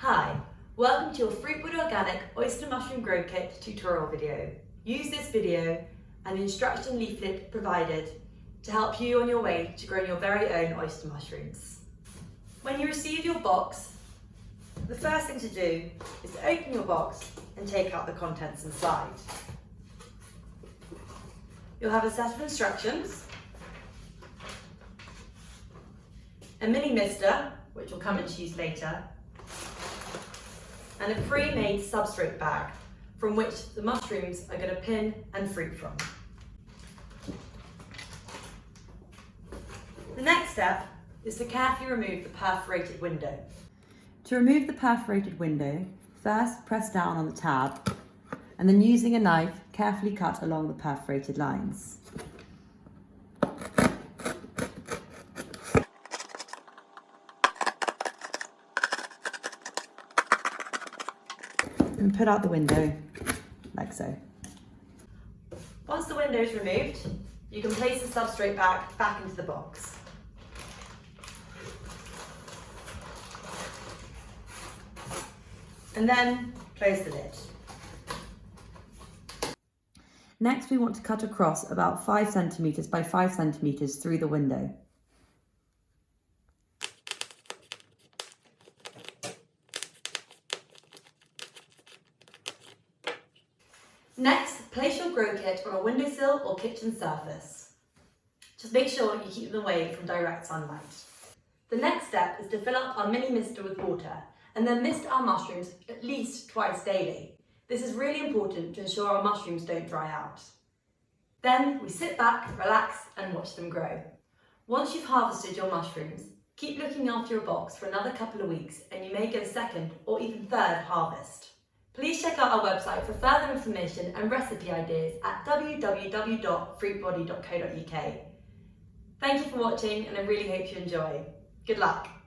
Hi, welcome to your Fruit Bodhi Organic Oyster Mushroom Grow Kit tutorial video. Use this video and the instruction leaflet provided to help you on your way to growing your very own oyster mushrooms. When you receive your box, the first thing to do is to open your box and take out the contents inside. You'll have a set of instructions, a mini mister, which will come into use later, and a pre-made substrate bag from which the mushrooms are going to pin and fruit from. The next step is to carefully remove the perforated window. To remove the perforated window, first press down on the tab and then using a knife, carefully cut along the perforated lines. And put out the window, like so. Once the window is removed, you can place the substrate bag back into the box. And then close the lid. Next, we want to cut across about 5 centimetres by 5 centimetres through the window. Next, place your grow kit on a windowsill or kitchen surface. Just make sure you keep them away from direct sunlight. The next step is to fill up our mini mister with water and then mist our mushrooms at least twice daily. This is really important to ensure our mushrooms don't dry out. Then we sit back, relax and watch them grow. Once you've harvested your mushrooms, keep looking after your box for another couple of weeks and you may get a second or even third harvest. Please check out our website for further information and recipe ideas at www.fruitbody.co.uk. Thank you for watching and I really hope you enjoy. Good luck!